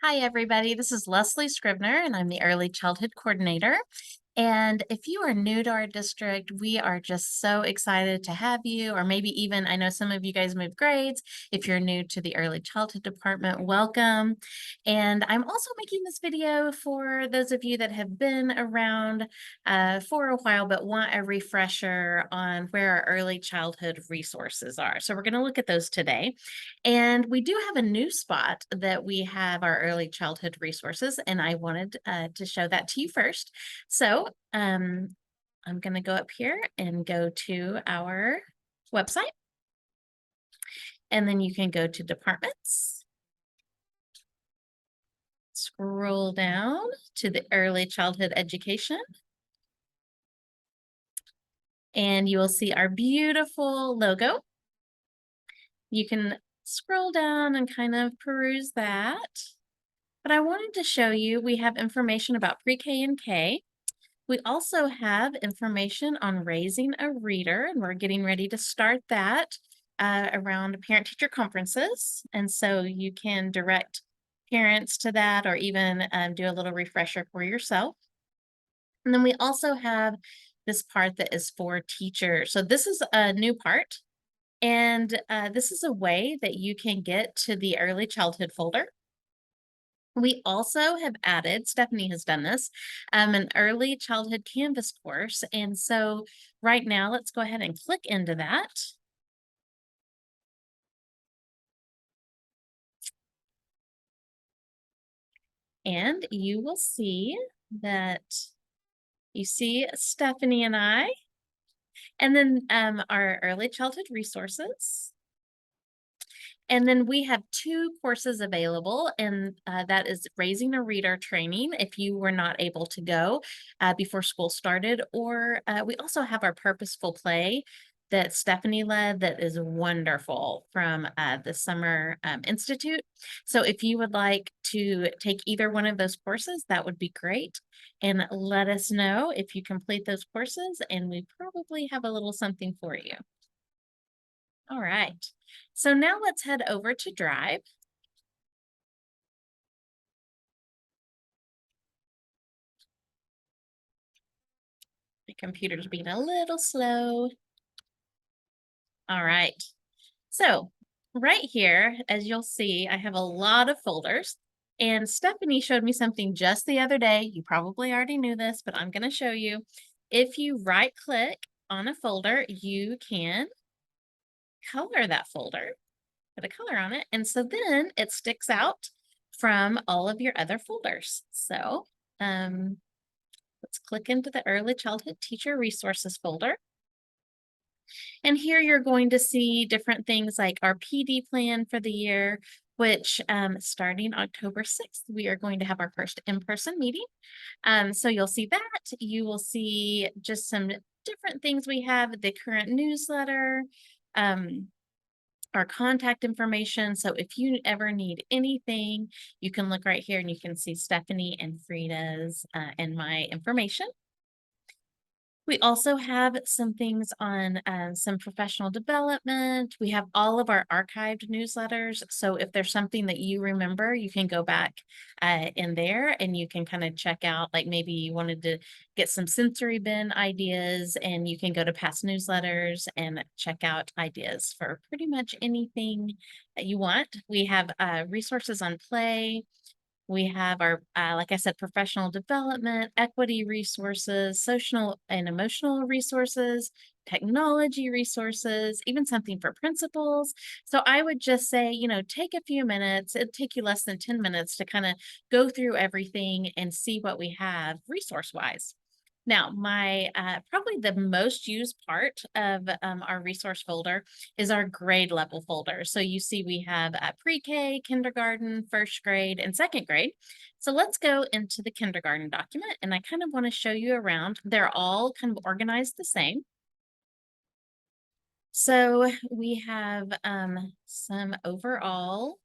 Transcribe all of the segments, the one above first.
Hi, everybody. This is Leslie Scribner, and I'm the Early Childhood Coordinator. And if you are new to our district, we are just so excited to have you, or maybe even I know some of you guys move grades. If you're new to the Early Childhood Department, welcome. And I'm also making this video for those of you that have been around for a while but want a refresher on where our early childhood resources are. So we're going to look at those today. And we do have a new spot that we have our early childhood resources, and I wanted to show that to you first. So I'm going to go up here and go to our website, and then you can go to departments, scroll down to the early childhood education, and you will see our beautiful logo. You can scroll down and kind of peruse that. But I wanted to show you, we have information about pre-K and K. We also have information on raising a reader, and we're getting ready to start that around parent-teacher conferences. And so you can direct parents to that or even do a little refresher for yourself. And then we also have this part that is for teachers. So this is a new part, and this is a way that you can get to the early childhood folder. We also have added, Stephanie has done this, an early childhood Canvas course. And so right now, let's go ahead and click into that. And you will see that you see Stephanie and I, and then our early childhood resources. And then we have two courses available, and that is Raising a Reader training if you were not able to go before school started, or we also have our Purposeful Play that Stephanie led that is wonderful from the Summer Institute. So if you would like to take either one of those courses, that would be great. And let us know if you complete those courses, and we probably have a little something for you. All right. So now let's head over to Drive. My computer's being a little slow. All right. So right here, as you'll see, I have a lot of folders. And Stephanie showed me something just the other day. You probably already knew this, but I'm going to show you. If you right click on a folder, you can color that folder, put a color on it. And so then it sticks out from all of your other folders. So let's click into the Early Childhood Teacher Resources folder. And here you're going to see different things like our PD plan for the year, which starting October 6th, we are going to have our first in-person meeting. So you'll see that. You will see just some different things we have, the current newsletter, our contact information. So if you ever need anything, you can look right here and you can see Stephanie and Frida's and my information. We also have some things on some professional development. We have all of our archived newsletters. So if there's something that you remember, you can go back in there and you can kind of check out, like maybe you wanted to get some sensory bin ideas, and you can go to past newsletters and check out ideas for pretty much anything that you want. We have resources on play. We have our, like I said, professional development, equity resources, social and emotional resources, technology resources, even something for principals. So I would just say, take a few minutes. It'd take you less than 10 minutes to kind of go through everything and see what we have resource wise. Now, my probably the most used part of our resource folder is our grade level folder. So you see we have pre-K, kindergarten, first grade, and second grade. So let's go into the kindergarten document, and I kind of want to show you around. They're all kind of organized the same. So we have some overall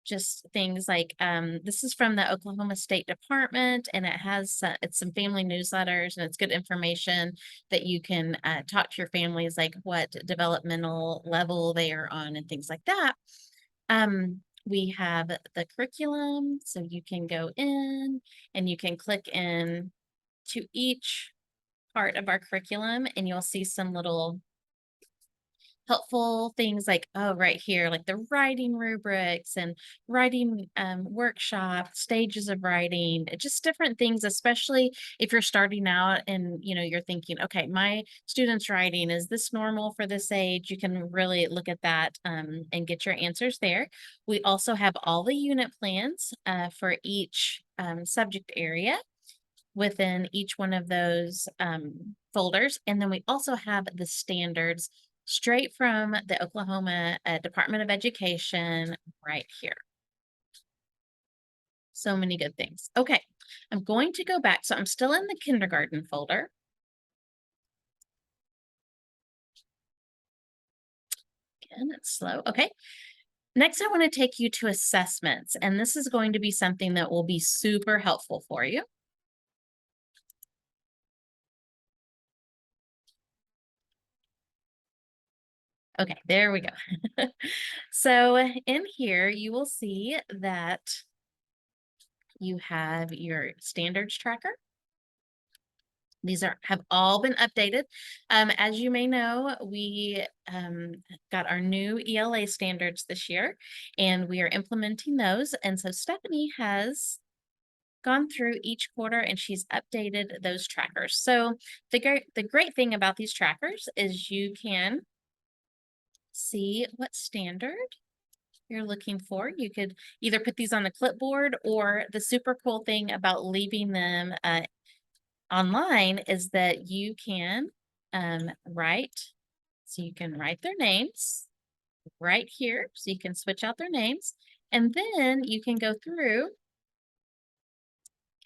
just things like this is from the Oklahoma State Department, and it has it's some family newsletters, and it's good information that you can talk to your families, like what developmental level they are on and things like that. we have the curriculum, so you can go in and you can click in to each part of our curriculum and you'll see some little helpful things like, oh, right here, like the writing rubrics and writing workshop, stages of writing, just different things, especially if you're starting out and you're thinking, okay, my student's writing, is this normal for this age? You can really look at that and get your answers there. We also have all the unit plans for each subject area within each one of those folders. And then we also have the standards straight from the Oklahoma Department of Education right here. So many good things. Okay, I'm going to go back. So I'm still in the kindergarten folder. Again, it's slow. Okay. Next, I want to take you to assessments, and this is going to be something that will be super helpful for you. Okay, there we go. So in here, you will see that you have your standards tracker. These have all been updated. As you may know, we got our new ELA standards this year, and we are implementing those. And so Stephanie has gone through each quarter and she's updated those trackers. So the great thing about these trackers is you can see what standard you're looking for. You could either put these on the clipboard, or the super cool thing about leaving them online is that you can write. So you can write their names right here. So you can switch out their names. And then you can go through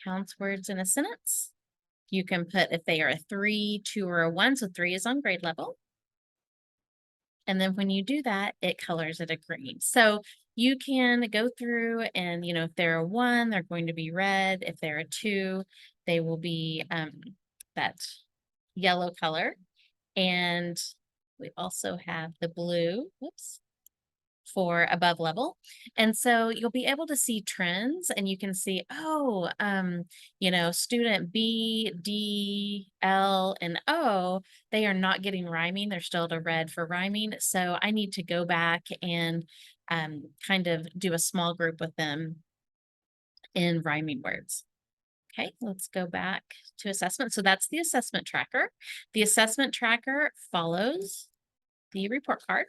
counts words in a sentence. You can put if they are a 3, 2, or a 1. So 3 is on grade level. And then when you do that, it colors it a green. So you can go through and, if they're a 1, they're going to be red. If they're a 2, they will be that yellow color. And we also have the blue, whoops, for above level. And so you'll be able to see trends and you can see, oh, student B, D, L, and O, they are not getting rhyming. They're still at a red for rhyming. So I need to go back and kind of do a small group with them in rhyming words. Okay, let's go back to assessment. So that's the assessment tracker. The assessment tracker follows the report card.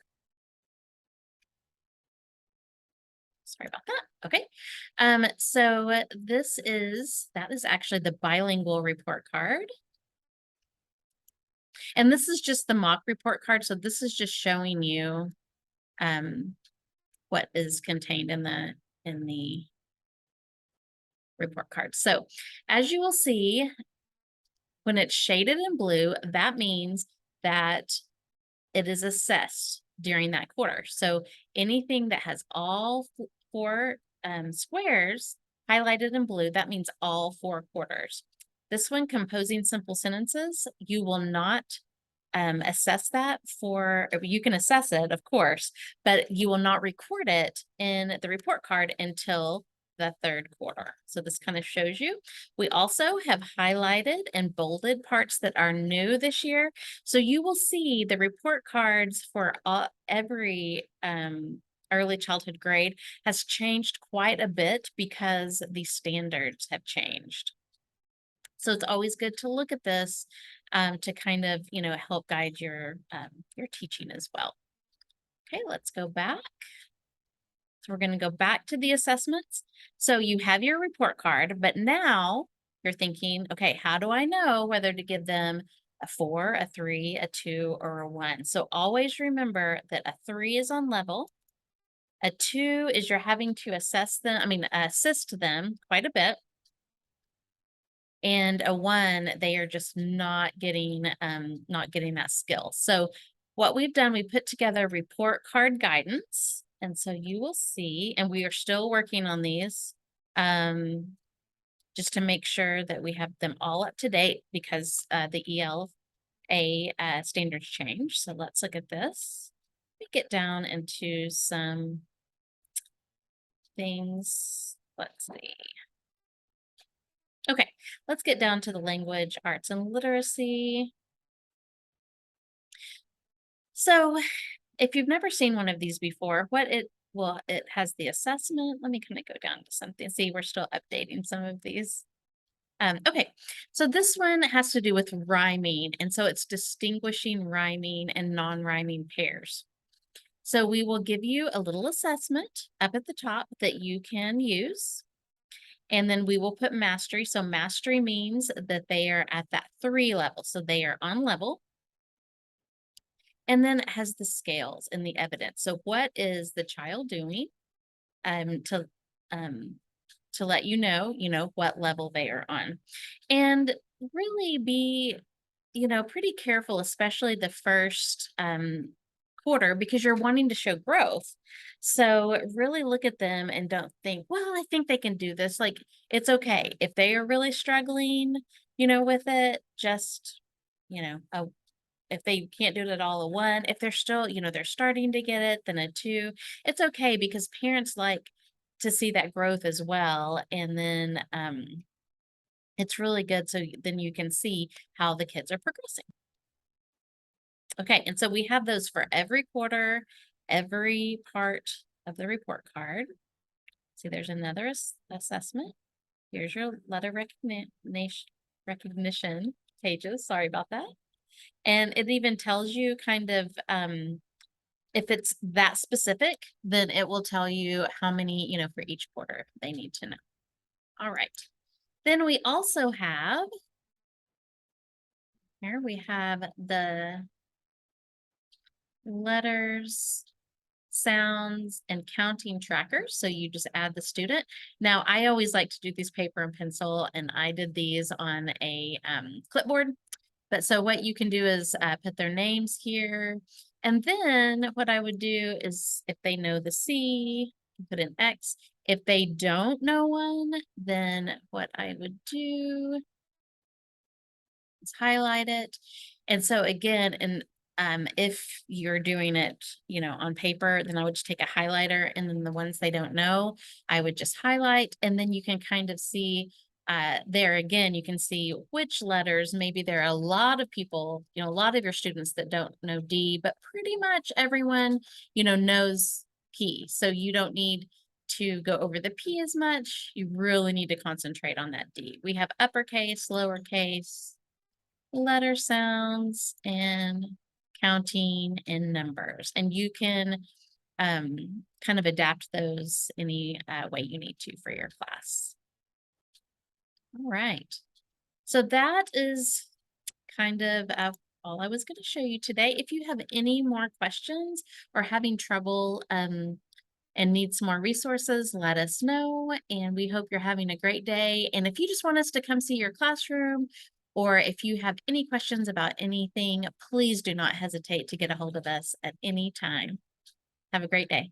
Sorry about that. Okay. So that is actually the bilingual report card. And this is just the mock report card. So this is just showing you what is contained in the report card. So as you will see, when it's shaded in blue, that means that it is assessed during that quarter. So anything that has all four squares highlighted in blue, that means all 4 quarters. This one, composing simple sentences, you will not assess that you can assess it, of course, but you will not record it in the report card until the 3rd quarter. So this kind of shows you. We also have highlighted and bolded parts that are new this year. So you will see the report cards for every early childhood grade has changed quite a bit because the standards have changed. So it's always good to look at this to kind of, help guide your teaching as well. Okay, let's go back. So we're going to go back to the assessments. So you have your report card, but now you're thinking, okay, how do I know whether to give them a 4, a 3, a 2, or a 1? So always remember that a 3 is on level. A 2 is you're having to assist them quite a bit. And a 1, they are just not getting that skill. So what we've done, we put together report card guidance. And so you will see, and we are still working on these just to make sure that we have them all up to date because the ELA standards change. So let's look at this. We get down into some things. Let's see. Okay, let's get down to the language, arts, and literacy. So if you've never seen one of these before, it has the assessment. Let me kind of go down to something. See, we're still updating some of these. Okay, so this one has to do with rhyming, and so it's distinguishing rhyming and non-rhyming pairs. So we will give you a little assessment up at the top that you can use. And then we will put mastery. So mastery means that they are at that 3 level. So they are on level. And then it has the scales and the evidence. So what is the child doing um, to um, to let you know what level they are on, and really be pretty careful, especially the first quarter, because you're wanting to show growth. So really look at them and don't think, well, I think they can do this. Like, it's okay if they are really struggling, with it. Just a if they can't do it at all, a 1. If they're still, they're starting to get it, then a 2. It's okay because parents like to see that growth as well. And then it's really good. So then you can see how the kids are progressing. Okay. And so we have those for every quarter, every part of the report card. See, there's another assessment. Here's your letter recognition pages. Sorry about that. And it even tells you kind of if it's that specific, then it will tell you how many, for each quarter they need to know. All right. Then we also have here we have the letters, sounds, and counting trackers. So you just add the student. Now, I always like to do these paper and pencil, and I did these on a clipboard. But so what you can do is put their names here. And then what I would do is if they know the C, put an X. If they don't know one, then what I would do is highlight it. And so again, and if you're doing it, on paper, then I would just take a highlighter, and then the ones they don't know, I would just highlight, and then you can kind of see there again, you can see which letters. Maybe there are a lot of people, a lot of your students that don't know D, but pretty much everyone, knows P. So you don't need to go over the P as much. You really need to concentrate on that D. We have uppercase, lowercase, letter sounds, and counting and numbers. And you can kind of adapt those any way you need to for your class. All right. So that is kind of all I was going to show you today. If you have any more questions or having trouble and need some more resources, let us know. And we hope you're having a great day. And if you just want us to come see your classroom, or if you have any questions about anything, please do not hesitate to get a hold of us at any time. Have a great day.